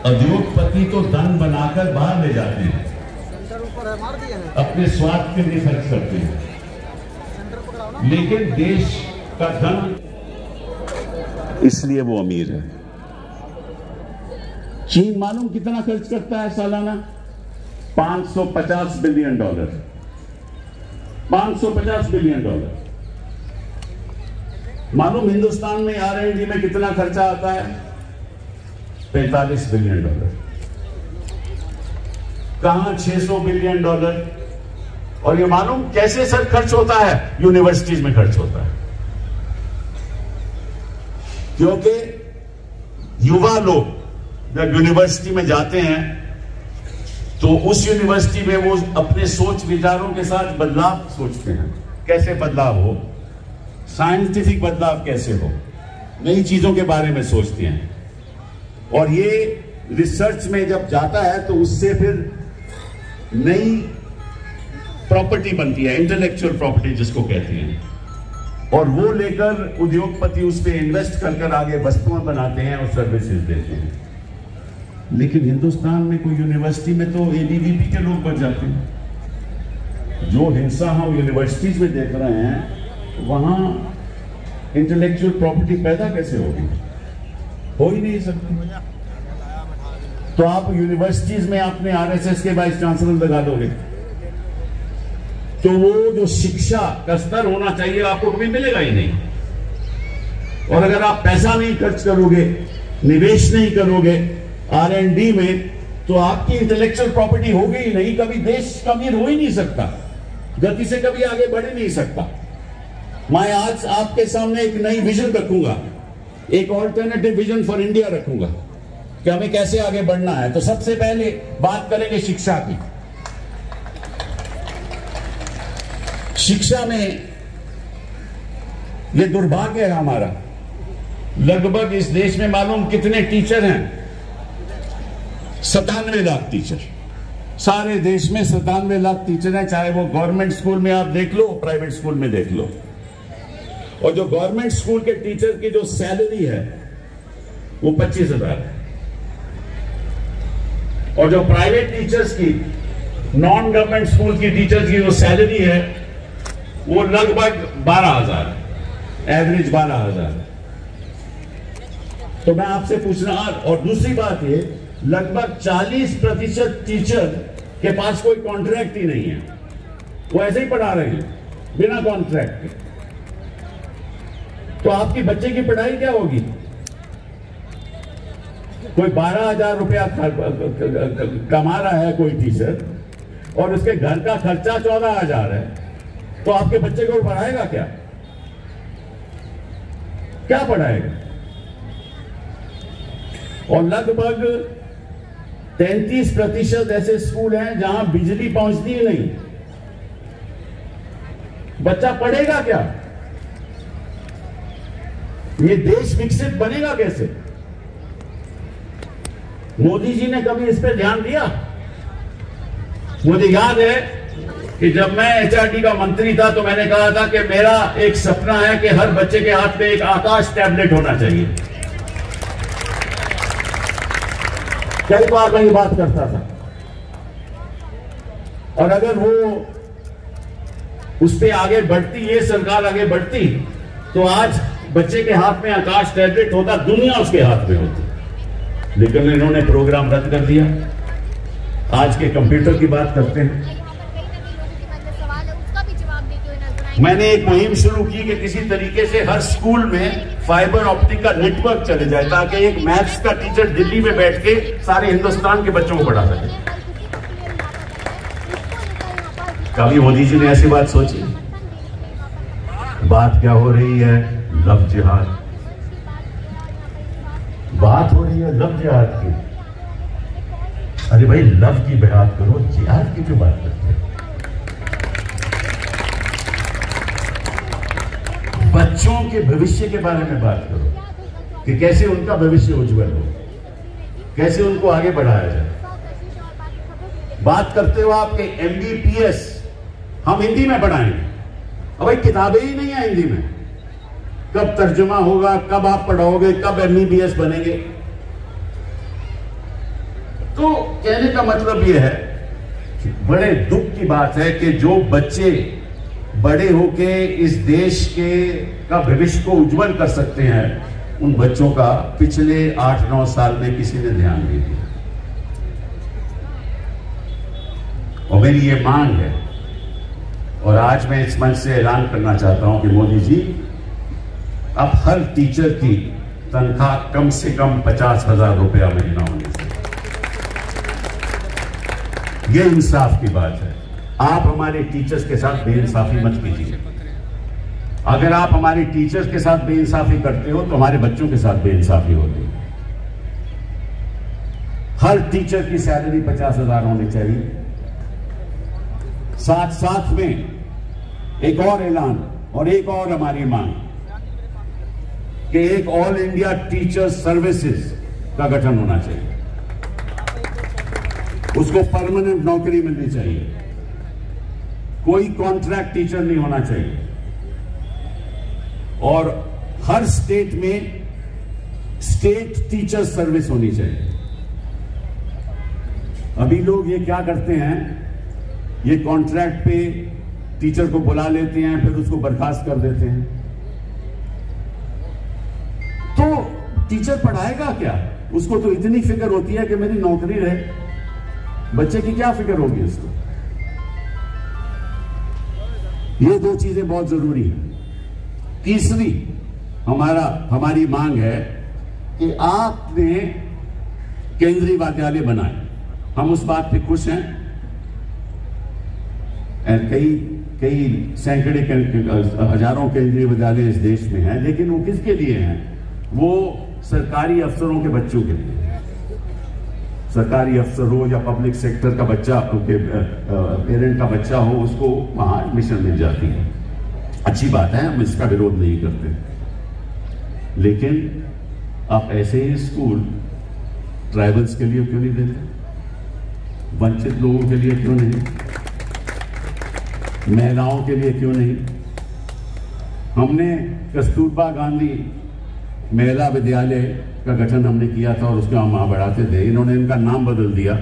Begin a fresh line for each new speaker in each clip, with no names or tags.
उद्योगपति तो धन बनाकर बाहर ले जाते हैं, अपने स्वार्थ के लिए खर्च करते हैं, लेकिन देश का धन, इसलिए वो अमीर है। चीन मालूम कितना खर्च करता है सालाना? $550 बिलियन। $550 बिलियन। मालूम हिंदुस्तान में R&D में कितना खर्चा आता है? $45 बिलियन। कहां $600 बिलियन। और ये मालूम कैसे सर खर्च होता है? यूनिवर्सिटीज में खर्च होता है, क्योंकि युवा लोग जब यूनिवर्सिटी में जाते हैं तो उस यूनिवर्सिटी में वो अपने सोच विचारों के साथ बदलाव सोचते हैं। कैसे बदलाव हो, साइंटिफिक बदलाव कैसे हो, नई चीजों के बारे में सोचते हैं। और ये रिसर्च में जब जाता है तो उससे फिर नई प्रॉपर्टी बनती है, इंटेलेक्चुअल प्रॉपर्टी जिसको कहते हैं, और वो लेकर उद्योगपति उस पर इन्वेस्ट कर आगे वस्तुएं बनाते हैं और सर्विसेज देते हैं। लेकिन हिंदुस्तान में कोई यूनिवर्सिटी में तो ABVP के लोग बच जाते हैं। जो हिंसा हम यूनिवर्सिटीज में देख रहे हैं, वहां इंटेलेक्चुअल प्रॉपर्टी पैदा कैसे होगी? हो ही नहीं सकती। तो आप यूनिवर्सिटीज में अपने RSS के वाइस चांसलर लगा दोगे तो वो जो शिक्षा का स्तर होना चाहिए आपको कभी मिलेगा ही नहीं। और अगर आप पैसा नहीं खर्च करोगे, निवेश नहीं करोगे R&D में, तो आपकी इंटेलेक्चुअल प्रॉपर्टी होगी ही नहीं। कभी देश अमीर हो ही नहीं सकता, गति से कभी आगे बढ़ ही नहीं सकता। मैं आज आपके सामने एक नई विजन रखूंगा, एक ऑल्टरनेटिव विजन फॉर इंडिया रखूंगा कि हमें कैसे आगे बढ़ना है। तो सबसे पहले बात करेंगे शिक्षा की। शिक्षा में ये दुर्भाग्य है हमारा, लगभग इस देश में मालूम कितने टीचर हैं? 97 लाख टीचर। सारे देश में 97 लाख टीचर हैं, चाहे वो गवर्नमेंट स्कूल में आप देख लो, प्राइवेट स्कूल में देख लो। और जो गवर्नमेंट स्कूल के टीचर की जो सैलरी है वो 25,000 है, और जो प्राइवेट टीचर्स की, नॉन गवर्नमेंट स्कूल की टीचर्स की जो सैलरी है वो लगभग 12,000 है, एवरेज 12,000 है। तो मैं आपसे पूछना, और दूसरी बात ये, लगभग 40% टीचर के पास कोई कॉन्ट्रैक्ट ही नहीं है, वो ऐसे ही पढ़ा रहे हैं बिना कॉन्ट्रैक्ट के। तो आपकी बच्चे की पढ़ाई क्या होगी? कोई 12,000 रुपया कमा रहा है कोई टीचर, और उसके घर का खर्चा 14,000 है, तो आपके बच्चे को पढ़ाएगा क्या? क्या पढ़ाएगा? और लगभग 33% ऐसे स्कूल हैं जहां बिजली पहुंचती ही नहीं। बच्चा पढ़ेगा क्या? ये देश विकसित बनेगा कैसे? मोदी जी ने कभी इस पर ध्यान दिया? मुझे याद है कि जब मैं HRD का मंत्री था तो मैंने कहा था कि मेरा एक सपना है कि हर बच्चे के हाथ में एक आकाश टैबलेट होना चाहिए। कई बार मैं ये बात करता था, और अगर वो उस पर आगे बढ़ती, ये सरकार आगे बढ़ती, तो आज बच्चे के हाथ में आकाश टैबलेट होता, दुनिया उसके हाथ में होती। लेकिन इन्होंने प्रोग्राम रद्द कर दिया। आज के कंप्यूटर की बात करते हैं। मैंने एक मुहिम शुरू की कि किसी तरीके से हर स्कूल में फाइबर ऑप्टिक का नेटवर्क चले जाए, ताकि एक मैथ्स का टीचर दिल्ली में बैठ के सारे हिंदुस्तान के बच्चों को पढ़ा सके। कभी मोदी जी ने ऐसी बात सोची? बात क्या हो रही है? लव जिहाद। बात हो रही है लव जिहाद की। अरे भाई, लव की बात करो, जिहाद की क्यों बात करते हैं? बच्चों के भविष्य के बारे में बात करो कि कैसे उनका भविष्य उज्जवल हो, कैसे उनको आगे बढ़ाया जाए। बात करते हो आपके MBBS हम हिंदी में पढ़ाएंगे। अब भाई किताबें ही नहीं है हिंदी में, कब तर्जुमा होगा, कब आप पढ़ाओगे, कब MBBS बनेंगे? तो कहने का मतलब यह है कि बड़े दुख की बात है कि जो बच्चे बड़े होके इस देश का भविष्य को उज्जवल कर सकते हैं, उन बच्चों का पिछले 8-9 साल में किसी ने ध्यान नहीं दिया। और मेरी ये मांग है, और आज मैं इस मंच से ऐलान करना चाहता हूं कि मोदी जी, अब हर टीचर की तनख्वाह कम से कम 50,000 रुपया महीना होनी चाहिए। यह इंसाफ की बात है। आप हमारे टीचर्स के साथ बेइंसाफी मत कीजिए। अगर आप हमारे टीचर्स के साथ बेइंसाफी करते हो तो हमारे बच्चों के साथ बेइंसाफी होती है। हर टीचर की सैलरी 50,000 होनी चाहिए। साथ साथ में एक और ऐलान और एक और हमारी मांग कि एक ऑल इंडिया टीचर सर्विसेज का गठन होना चाहिए। उसको परमानेंट नौकरी मिलनी चाहिए, कोई कॉन्ट्रैक्ट टीचर नहीं होना चाहिए। और हर स्टेट में स्टेट टीचर सर्विस होनी चाहिए। अभी लोग ये क्या करते हैं, ये कॉन्ट्रैक्ट पे टीचर को बुला लेते हैं, फिर उसको बर्खास्त कर देते हैं। तो टीचर पढ़ाएगा क्या? उसको तो इतनी फिक्र होती है कि मेरी नौकरी रहे, बच्चे की क्या फिक्र होगी उसको? ये दो चीजें बहुत जरूरी हैं। तीसरी हमारी मांग है कि आपने केंद्रीय विद्यालय बनाए। हम उस बात पे खुश हैं। कई सैकड़े हजारों केंद्रीय विद्यालय इस देश में हैं, लेकिन वो किसके लिए हैं? वो सरकारी अफसरों के बच्चों के लिए। सरकारी अफसर हो या पब्लिक सेक्टर का बच्चा, पेरेंट का बच्चा हो, उसको वहां एडमिशन मिल जाती है। अच्छी बात है, हम इसका विरोध नहीं करते। लेकिन आप ऐसे ही स्कूल ट्राइबल्स के लिए क्यों नहीं देते? वंचित लोगों के लिए क्यों नहीं? महिलाओं के लिए क्यों नहीं? हमने कस्तूरबा गांधी महिला विद्यालय का गठन हमने किया था और उसका हम वहां बढ़ाते थे। इन्होंने इनका नाम बदल दिया।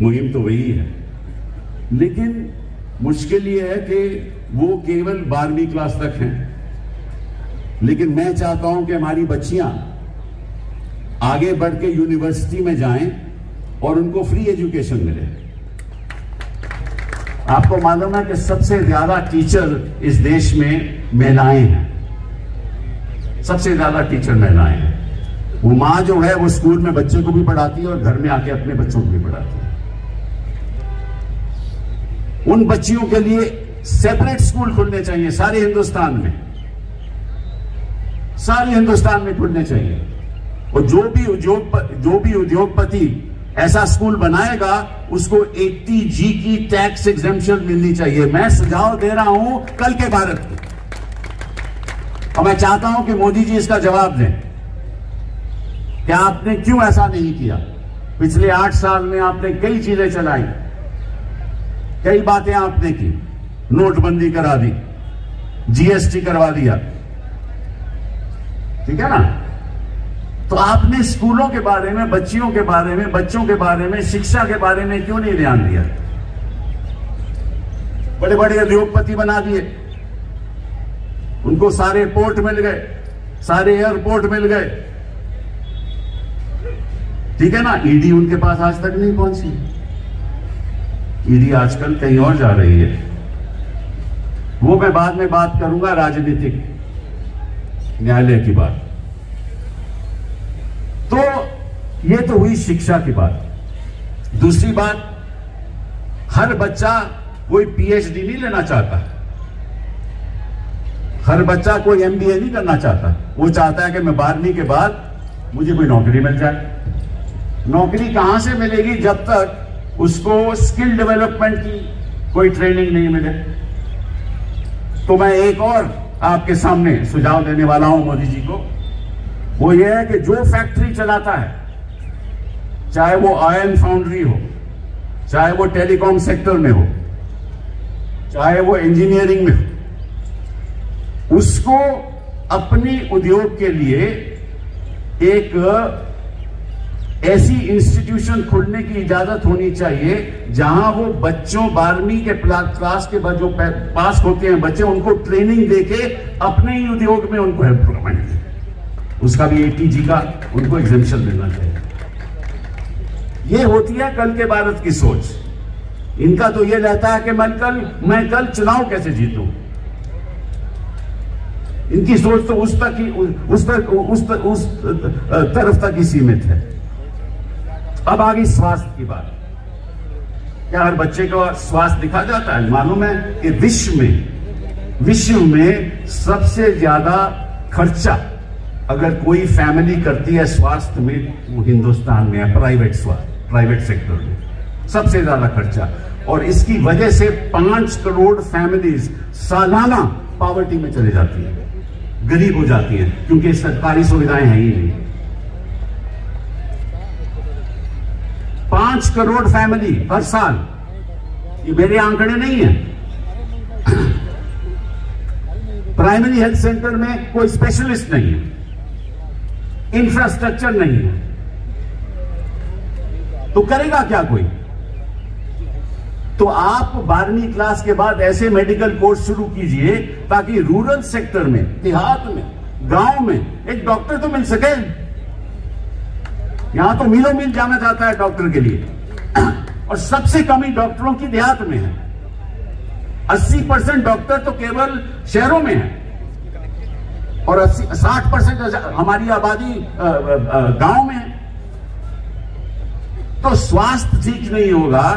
मुहिम तो वही है, लेकिन मुश्किल ये है कि वो केवल 12वीं क्लास तक हैं। लेकिन मैं चाहता हूं कि हमारी बच्चियां आगे बढ़ के यूनिवर्सिटी में जाएं और उनको फ्री एजुकेशन मिले। आपको मालूम है कि सबसे ज्यादा टीचर इस देश में महिलाएं हैं। सबसे ज्यादा टीचर महिलाएं हैं। वो मां जो है वो स्कूल में बच्चे को भी पढ़ाती है और घर में आके अपने बच्चों को भी पढ़ाती है। उन बच्चियों के लिए सेपरेट स्कूल खुलने चाहिए सारे हिंदुस्तान में। सारे हिंदुस्तान में खुलने चाहिए। और जो भी उद्योगपति ऐसा स्कूल बनाएगा उसको 80G की टैक्स एग्जेम्पशन मिलनी चाहिए। मैं सुझाव दे रहा हूं कल के भारत को, और मैं चाहता हूं कि मोदी जी इसका जवाब दें कि आपने क्यों ऐसा नहीं किया। पिछले 8 साल में आपने कई चीजें चलाई, कई बातें आपने की। नोटबंदी करा दी, GST करवा दिया, ठीक है ना? तो आपने स्कूलों के बारे में, बच्चियों के बारे में, बच्चों के बारे में, शिक्षा के बारे में क्यों नहीं ध्यान दिया? बड़े बड़े उद्योगपति बना दिए, उनको सारे पोर्ट मिल गए, सारे एयरपोर्ट मिल गए, ठीक है ना? ईडी उनके पास आज तक नहीं पहुंची। ईडी आजकल कहीं और जा रही है। वो मैं बाद में बात करूंगा, राजनीतिक न्यायालय की बात। तो ये तो हुई शिक्षा की बात। दूसरी बात, हर बच्चा कोई PhD नहीं लेना चाहता, हर बच्चा कोई MBA नहीं करना चाहता। वो चाहता है कि मैं 12वीं के बाद मुझे कोई नौकरी मिल जाए। नौकरी कहां से मिलेगी जब तक उसको स्किल डेवलपमेंट की कोई ट्रेनिंग नहीं मिले। तो मैं एक और आपके सामने सुझाव देने वाला हूं मोदी जी को। वो ये है कि जो फैक्ट्री चलाता है, चाहे वो आयरन फाउंड्री हो, चाहे वो टेलीकॉम सेक्टर में हो, चाहे वो इंजीनियरिंग में हो, उसको अपनी उद्योग के लिए एक ऐसी इंस्टीट्यूशन खोलने की इजाजत होनी चाहिए जहां वो बच्चों 12वीं के क्लास के बाद जो पास होते हैं बच्चे, उनको ट्रेनिंग देके अपने ही उद्योग में उनको एम्प्लॉयमेंट दे। उसका भी ATG का उनको एग्जेम्पशन देना चाहिए। ये होती है कल के भारत की सोच। इनका तो ये रहता है कि मैं कल चुनाव कैसे जीतूं। इनकी सोच तो उस तरफ तक ही सीमित है। अब आ गई स्वास्थ्य की बात। क्या हर बच्चे को स्वास्थ्य दिखा जाता है? मालूम है कि विश्व में सबसे ज्यादा खर्चा अगर कोई फैमिली करती है स्वास्थ्य में, वो हिंदुस्तान में है। प्राइवेट सेक्टर में सबसे ज्यादा खर्चा, और इसकी वजह से 5 करोड़ फैमिलीज सालाना पॉवर्टी में चले जाती है, गरीब हो जाती हैं, क्योंकि सरकारी सुविधाएं हैं ही नहीं। 5 करोड़ फैमिली हर साल, ये मेरे आंकड़े नहीं है। प्राइमरी हेल्थ सेंटर में कोई स्पेशलिस्ट नहीं है, इंफ्रास्ट्रक्चर नहीं है, तो करेगा क्या कोई? तो आप 12वीं क्लास के बाद ऐसे मेडिकल कोर्स शुरू कीजिए ताकि रूरल सेक्टर में, देहात में, गांव में एक डॉक्टर तो मिल सके। यहां तो मीलों मील जाना जाता है डॉक्टर के लिए, और सबसे कमी डॉक्टरों की देहात में है। 80% डॉक्टर तो केवल शहरों में है, और 60% हमारी आबादी गांव में है। तो स्वास्थ्य ठीक नहीं होगा,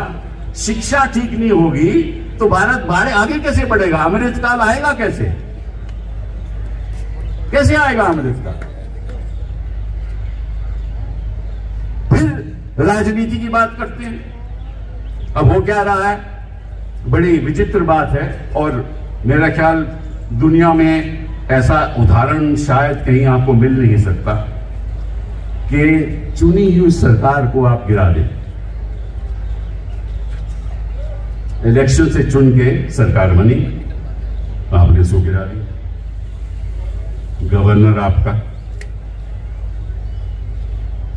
शिक्षा ठीक नहीं होगी, तो भारत आगे कैसे बढ़ेगा? अमृतकाल आएगा कैसे? कैसे आएगा अमृतकाल? फिर राजनीति की बात करते हैं। अब हो क्या रहा है, बड़ी विचित्र बात है, और मेरा ख्याल दुनिया में ऐसा उदाहरण शायद कहीं आपको मिल नहीं सकता कि चुनी हुई सरकार को आप गिरा दें। इलेक्शन से चुन के सरकार बनी, आपने सो गिरा दी। गवर्नर आपका,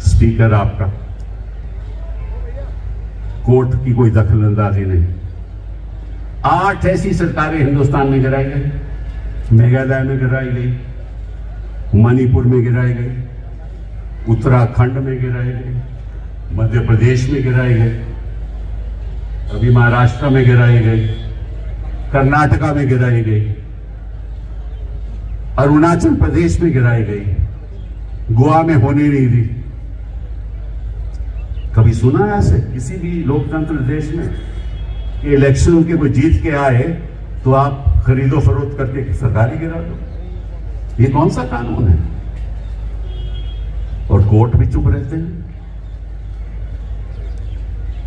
स्पीकर आपका, कोर्ट की कोई दखलंदाजी नहीं। 8 ऐसी सरकारें हिंदुस्तान में गिराई गई। मेघालय में गिराई गई, मणिपुर में गिराई गई, उत्तराखंड में गिराई गई, मध्य प्रदेश में गिराई गई, अभी महाराष्ट्र में गिराई गई, कर्नाटका में गिराई गई, अरुणाचल प्रदेश में गिराई गई, गोवा में होने नहीं दी। कभी सुना है ऐसे किसी भी लोकतंत्र देश में कि इलेक्शन के कोई जीत के आए तो आप खरीदो फरोख्त करके सरकारी गिरा दो? ये कौन सा कानून है? और कोर्ट भी चुप रहते हैं।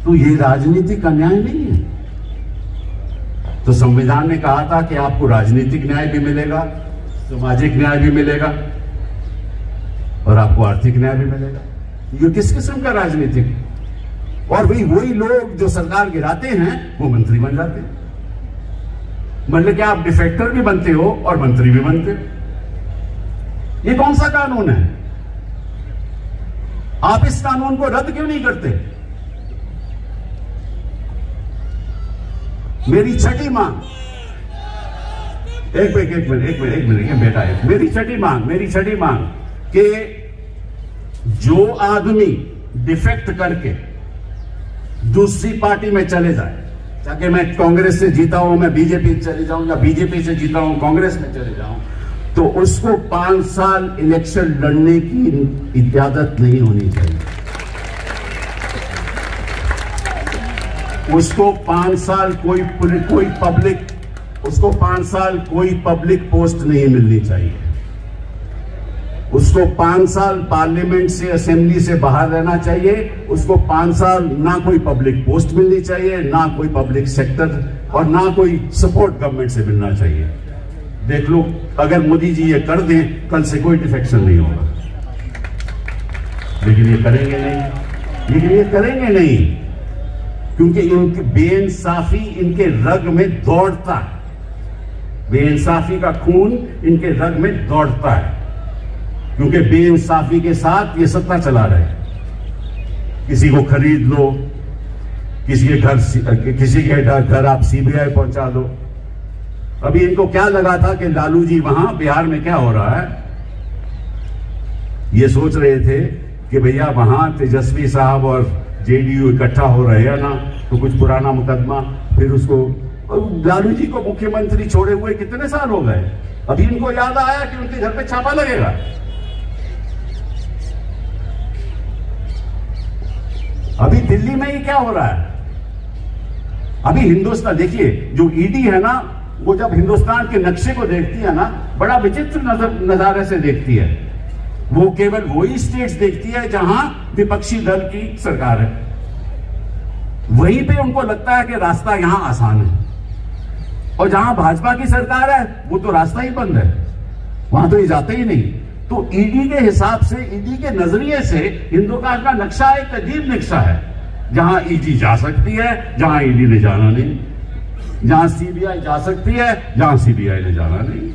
तो ये राजनीति का न्याय नहीं है। तो संविधान ने कहा था कि आपको राजनीतिक न्याय भी मिलेगा, सामाजिक न्याय भी मिलेगा, और आपको आर्थिक न्याय भी मिलेगा। ये किस किस्म का राजनीतिक? और वही लोग जो सरकार गिराते हैं वो मंत्री बन जाते हैं। मतलब कि आप डिफेक्टर भी बनते हो और मंत्री भी बनते हो। ये कौन सा कानून है? आप इस कानून को रद्द क्यों नहीं करते? मेरी छठी मांग, एक मिनट बेटा, मेरी छठी मांग कि जो आदमी डिफेक्ट करके दूसरी पार्टी में चले जाए, चाहे मैं कांग्रेस से जीता हूं मैं बीजेपी चले जाऊं, या बीजेपी से जीता हूं कांग्रेस में चले जाऊं, तो उसको 5 साल इलेक्शन लड़ने की इजाजत नहीं होनी चाहिए। उसको 5 साल कोई पब्लिक पोस्ट नहीं मिलनी चाहिए। उसको 5 साल पार्लियामेंट से, असेंबली से बाहर रहना चाहिए। उसको 5 साल ना कोई पब्लिक पोस्ट मिलनी चाहिए, ना कोई पब्लिक सेक्टर, और ना कोई सपोर्ट गवर्नमेंट से मिलना चाहिए। देख लो, अगर मोदी जी ये कर दें, कल से कोई डिफेक्शन नहीं होगा। लेकिन ये करेंगे नहीं, क्योंकि इनकी बेइंसाफी इनके रग में दौड़ता है। बेइंसाफी का खून इनके रग में दौड़ता है, क्योंकि बेइंसाफी के साथ ये सत्ता चला रहे हैं। किसी को खरीद लो, किसी के घर आप सीबीआई पहुंचा दो। अभी इनको क्या लगा था कि लालू जी वहां बिहार में क्या हो रहा है, ये सोच रहे थे कि भैया वहां तेजस्वी साहब और जेडीयू इकट्ठा हो रहे हैं ना, तो कुछ पुराना मुकदमा फिर उसको। लालू जी को मुख्यमंत्री छोड़े हुए कितने साल हो गए, अभी इनको याद आया कि उनके घर पे छापा लगेगा। अभी दिल्ली में ही क्या हो रहा है, अभी हिंदुस्तान देखिए, जो ईडी है ना, वो जब हिंदुस्तान के नक्शे को देखती है ना, बड़ा विचित्र नजारे से देखती है। वो केवल वही स्टेट्स देखती है जहां विपक्षी दल की सरकार है, वहीं पे उनको लगता है कि रास्ता यहां आसान है, और जहां भाजपा की सरकार है वो तो रास्ता ही बंद है, वहां तो ये जाते ही नहीं। तो ईडी के हिसाब से, ईडी के नजरिए से हिंदुस्तान का नक्शा एक अजीब नक्शा है, जहां ईडी जा सकती है, जहां ईडी ने जाना नहीं, जहां सीबीआई जा सकती है, जहां सीबीआई ने जाना नहीं।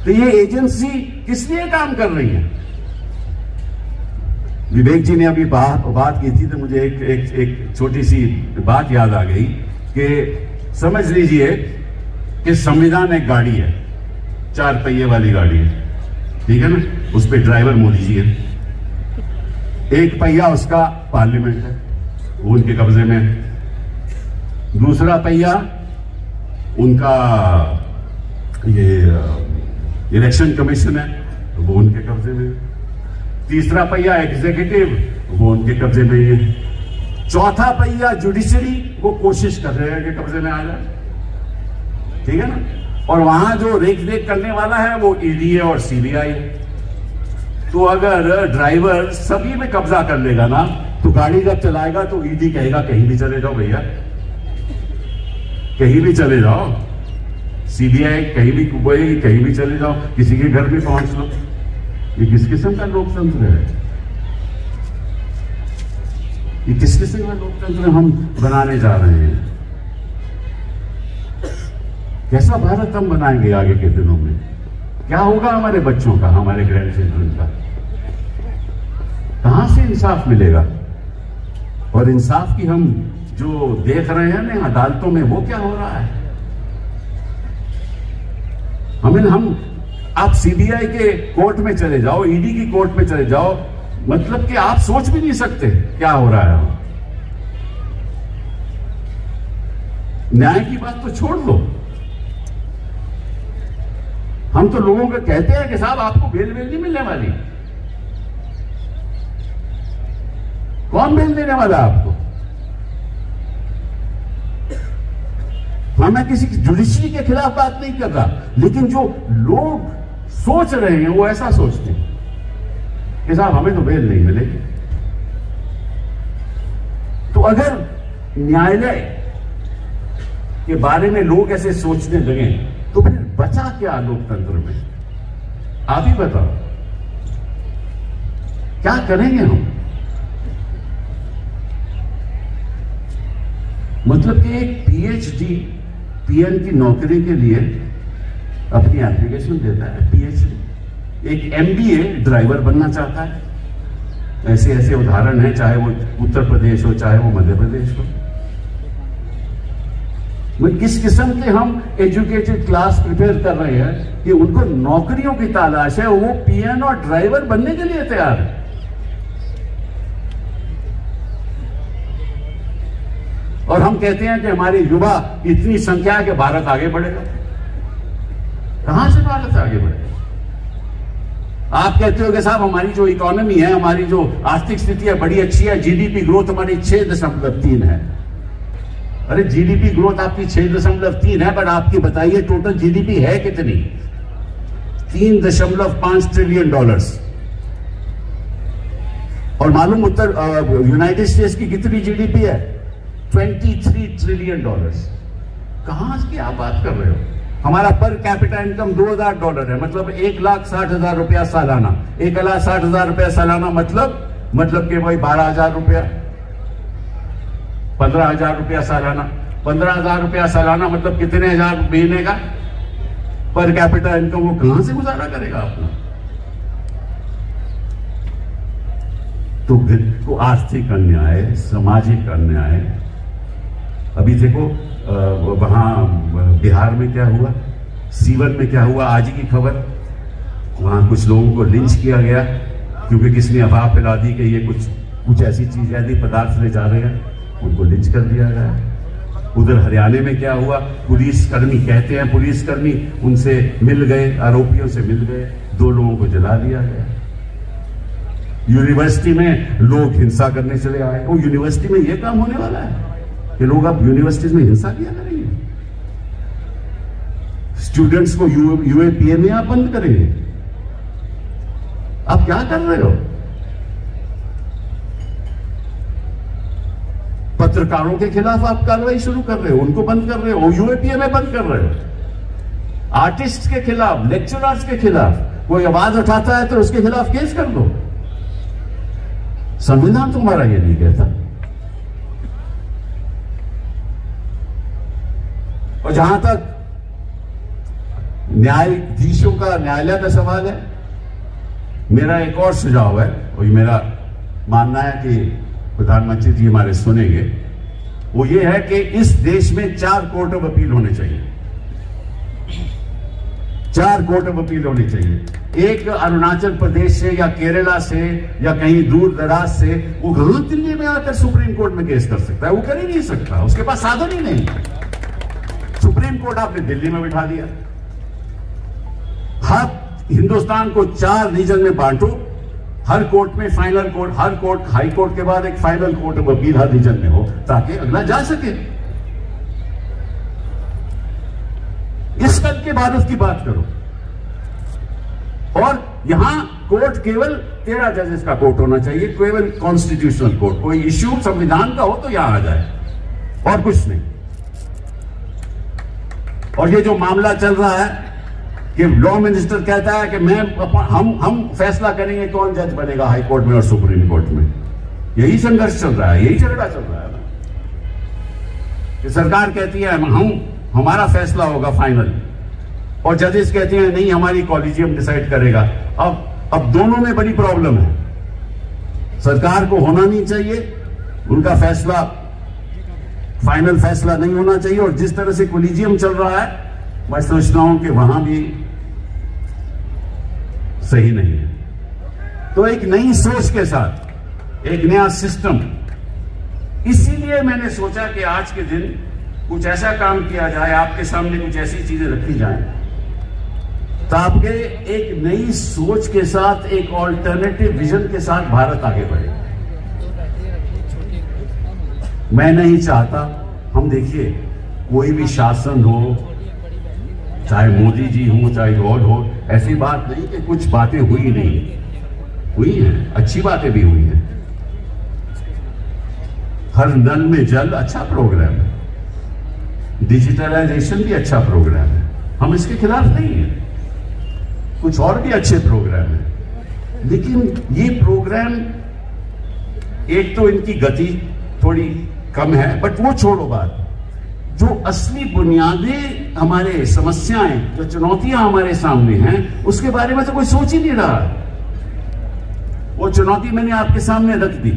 तो ये एजेंसी किस लिए काम कर रही है? विवेक जी ने अभी बात की थी, तो मुझे एक छोटी सी बात याद आ गई कि समझ लीजिए कि संविधान एक गाड़ी है, 4 पहिए वाली गाड़ी है, ठीक है ना, उस पर ड्राइवर मोदी जी है, एक पहिया उसका पार्लियामेंट है, वो उनके कब्जे में है, दूसरा पहिया उनका ये इलेक्शन कमीशन है, वो उनके कब्जे में है, तीसरा पहिया एग्जीक्यूटिव, वो उनके कब्जे में ही है, चौथा पहिया जुडिशरी, वो कोशिश कर रहे हैं कि कब्जे में आ जाए, ठीक है ना, और वहां जो रेख देख करने वाला है वो ईडी है और सीबीआई है। तो अगर ड्राइवर सभी में कब्जा कर लेगा ना, तो गाड़ी जब चलाएगा तो ईडी कहेगा कहीं भी चले जाओ भैया, कहीं भी चले जाओ, सीबीआई कहीं भी बोलेगी कहीं भी चले जाओ, किसी के घर भी पहुंच लो। ये किस किस्म का लोकतंत्र है? ये किस किस्म का लोकतंत्र हम बनाने जा रहे हैं? कैसा भारत हम बनाएंगे आगे के दिनों में? क्या होगा हमारे बच्चों का, हमारे ग्रैंड चिल्ड्रन का? कहां से इंसाफ मिलेगा? और इंसाफ की हम जो देख रहे हैं ना अदालतों में, वो क्या हो रहा है? हम आप सीबीआई के कोर्ट में चले जाओ, ईडी की कोर्ट में चले जाओ, मतलब कि आप सोच भी नहीं सकते क्या हो रहा है। न्याय की बात तो छोड़ दो, हम तो लोगों को कहते हैं कि साहब आपको बेल नहीं मिलने वाली। कौन बेल देने वाला आपको? मैं किसी जुडिशरी के खिलाफ बात नहीं कर रहा, लेकिन जो लोग सोच रहे हैं वो ऐसा सोचते हैं कि साहब हमें तो बेल नहीं मिलेगी। तो अगर न्यायालय के बारे में लोग ऐसे सोचने लगे तो फिर बचा क्या लोकतंत्र में? आप ही बताओ, क्या करेंगे हम? मतलब कि एक पीएचडी पीएन की नौकरी के लिए अपनी एप्लीकेशन देता है, पीएचडी, एक एमबीए ड्राइवर बनना चाहता है। ऐसे ऐसे उदाहरण हैं, चाहे वो उत्तर प्रदेश हो चाहे वो मध्य प्रदेश हो। किस किस्म के हम एजुकेटेड क्लास प्रिपेयर कर रहे हैं कि उनको नौकरियों की तलाश है, वो पीएन और ड्राइवर बनने के लिए तैयार है। और हम कहते हैं कि हमारे युवा इतनी संख्या है कि भारत आगे बढ़ेगा। कहां से भारत आगे बढ़ेगा? आप कहते हो कि साहब हमारी जो इकोनॉमी है, हमारी जो आर्थिक स्थिति है बड़ी अच्छी है, जीडीपी ग्रोथ हमारी 6.3 है। अरे जीडीपी ग्रोथ आपकी 6.3 है, बट आपकी बताइए टोटल जीडीपी है कितनी? $3.5 ट्रिलियन। और मालूम यूनाइटेड स्टेट्स की कितनी जीडीपी है? $23 ट्रिलियन। कहां की आप बात कर रहे हो? हमारा पर कैपिटा इनकम $2,000 है, मतलब 1,60,000 रुपया सालाना। 1,60,000 रुपया सालाना मतलब कि भाई 12,000 रुपया, 15,000 रुपया सालाना। 15,000 रुपया सालाना मतलब कितने हजार महीने का पर कैपिटा इनकम? वो कहां से गुजारा करेगा अपना? तो आर्थिक अन्याय, सामाजिक अन्याय। अभी देखो वहां बिहार में क्या हुआ, सीवन में क्या हुआ, आज ही की खबर। वहां कुछ लोगों को लिंच किया गया क्योंकि किसने अफवाह फैला दी कि ये कुछ ऐसी चीज ऐसी पदार्थ ले जा रहे हैं, उनको लिंच कर दिया गया। उधर हरियाणा में क्या हुआ, पुलिसकर्मी, कहते हैं पुलिसकर्मी उनसे मिल गए, आरोपियों से मिल गए, 2 लोगों को जला दिया गया। यूनिवर्सिटी में लोग हिंसा करने चले आए। वो यूनिवर्सिटी में यह काम होने वाला है कि लोग अब यूनिवर्सिटीज में हिंसा किया करेंगे, स्टूडेंट्स को यूएपीए में आप बंद करेंगे। आप क्या कर रहे हो? पत्रकारों के खिलाफ आप कार्रवाई शुरू कर रहे हो, उनको बंद कर रहे हो, यूएपीए में बंद कर रहे हो। आर्टिस्ट के खिलाफ, लेक्चरर्स के खिलाफ कोई आवाज उठाता है तो उसके खिलाफ केस कर दो। संविधान तुम्हारा ये नहीं कहता। और जहां तक न्यायाधीशों का, न्यायालय का सवाल है, मेरा एक और सुझाव है, और मेरा मानना है कि प्रधानमंत्री जी हमारे सुनेंगे। वो ये है कि इस देश में 4 कोर्ट ऑफ अपील होने चाहिए। 4 कोर्ट ऑफ अपील होनी चाहिए। एक अरुणाचल प्रदेश से या केरला से या कहीं दूर दराज से, वो गलत दिल्ली में आकर सुप्रीम कोर्ट में केस कर सकता है? वो कर ही नहीं सकता, उसके पास साधन ही नहीं। सुप्रीम कोर्ट आपने दिल्ली में बिठा दिया। हर हिंदुस्तान को 4 रीजन में बांटो, हर कोर्ट में फाइनल कोर्ट, हर कोर्ट, हाई कोर्ट के बाद एक फाइनल कोर्ट ऑफ अपील हर रीजन में हो, ताकि अगला जा सके। इस कल के बाद उसकी बात करो। और यहां कोर्ट केवल 13 जजेस का कोर्ट होना चाहिए, केवल कॉन्स्टिट्यूशनल कोर्ट। कोई इश्यू संविधान का हो तो यहां आ जाए, और कुछ नहीं। और ये जो मामला चल रहा है कि लॉ मिनिस्टर कहता है कि हम फैसला करेंगे कौन जज बनेगा हाई कोर्ट में और सुप्रीम कोर्ट में, यही संघर्ष चल रहा है, यही झगड़ा चल रहा है कि सरकार कहती है हमारा फैसला होगा फाइनल, और जजेस कहते हैं नहीं, हमारी कॉलेजियम डिसाइड करेगा। अब दोनों में बड़ी प्रॉब्लम है। सरकार को होना नहीं चाहिए, उनका फैसला फाइनल फैसला नहीं होना चाहिए, और जिस तरह से कॉलेजियम चल रहा है मैं सोचता हूं कि वहां भी सही नहीं है। तो एक नई सोच के साथ एक नया सिस्टम, इसीलिए मैंने सोचा कि आज के दिन कुछ ऐसा काम किया जाए, आपके सामने कुछ ऐसी चीजें रखी जाएं ताकि एक नई सोच के साथ, एक ऑल्टरनेटिव विजन के साथ भारत आगे बढ़े। मैं नहीं चाहता, हम देखिए कोई भी शासन हो, चाहे मोदी जी हो चाहे और हो, ऐसी बात नहीं कि कुछ बातें हुई नहीं, हुई हैं, अच्छी बातें भी हुई हैं। हर नल में जल अच्छा प्रोग्राम है, डिजिटलाइजेशन भी अच्छा प्रोग्राम है, हम इसके खिलाफ नहीं है। कुछ और भी अच्छे प्रोग्राम है, लेकिन ये प्रोग्राम, एक तो इनकी गति थोड़ी कम है, बट वो छोड़ो बात। जो असली बुनियादी हमारे समस्याएं, जो चुनौतियां हमारे सामने हैं, उसके बारे में तो कोई सोच ही नहीं रहा। वो चुनौती मैंने आपके सामने रख दी।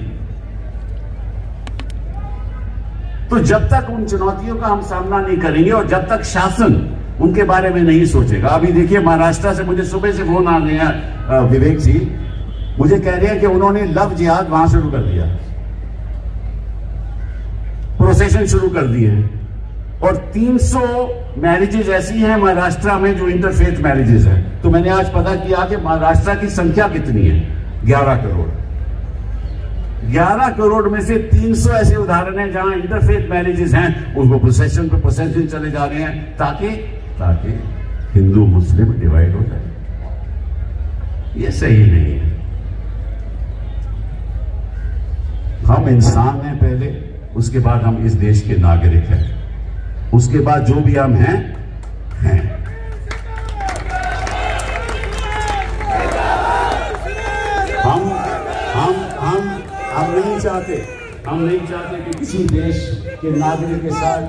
तो जब तक उन चुनौतियों का हम सामना नहीं करेंगे और जब तक शासन उनके बारे में नहीं सोचेगा। अभी देखिए महाराष्ट्र से मुझे सुबह से फोन आ गए हैं, विवेक जी मुझे कह रहे हैं कि उन्होंने लव जिहाद वहां शुरू कर दिया, प्रोसेशन शुरू कर दिए हैं, और 300 मैरिजेज ऐसी हैं महाराष्ट्र में जो इंटरफेथ मैरिजेज हैं। तो मैंने आज पता किया कि महाराष्ट्र की संख्या कितनी है, 11 करोड़। 11 करोड़ में से 300 ऐसे उदाहरण हैं जहां इंटरफेथ मैरिजेज हैं, उनको प्रोसेशन पे प्रोसेशन चले जा रहे हैं ताकि हिंदू मुस्लिम डिवाइड हो जाए। ये सही नहीं है। हम इंसान हैं पहले, उसके बाद हम इस देश के नागरिक हैं, उसके बाद जो भी हम हैं। हम नहीं चाहते कि किसी देश के नागरिक के साथ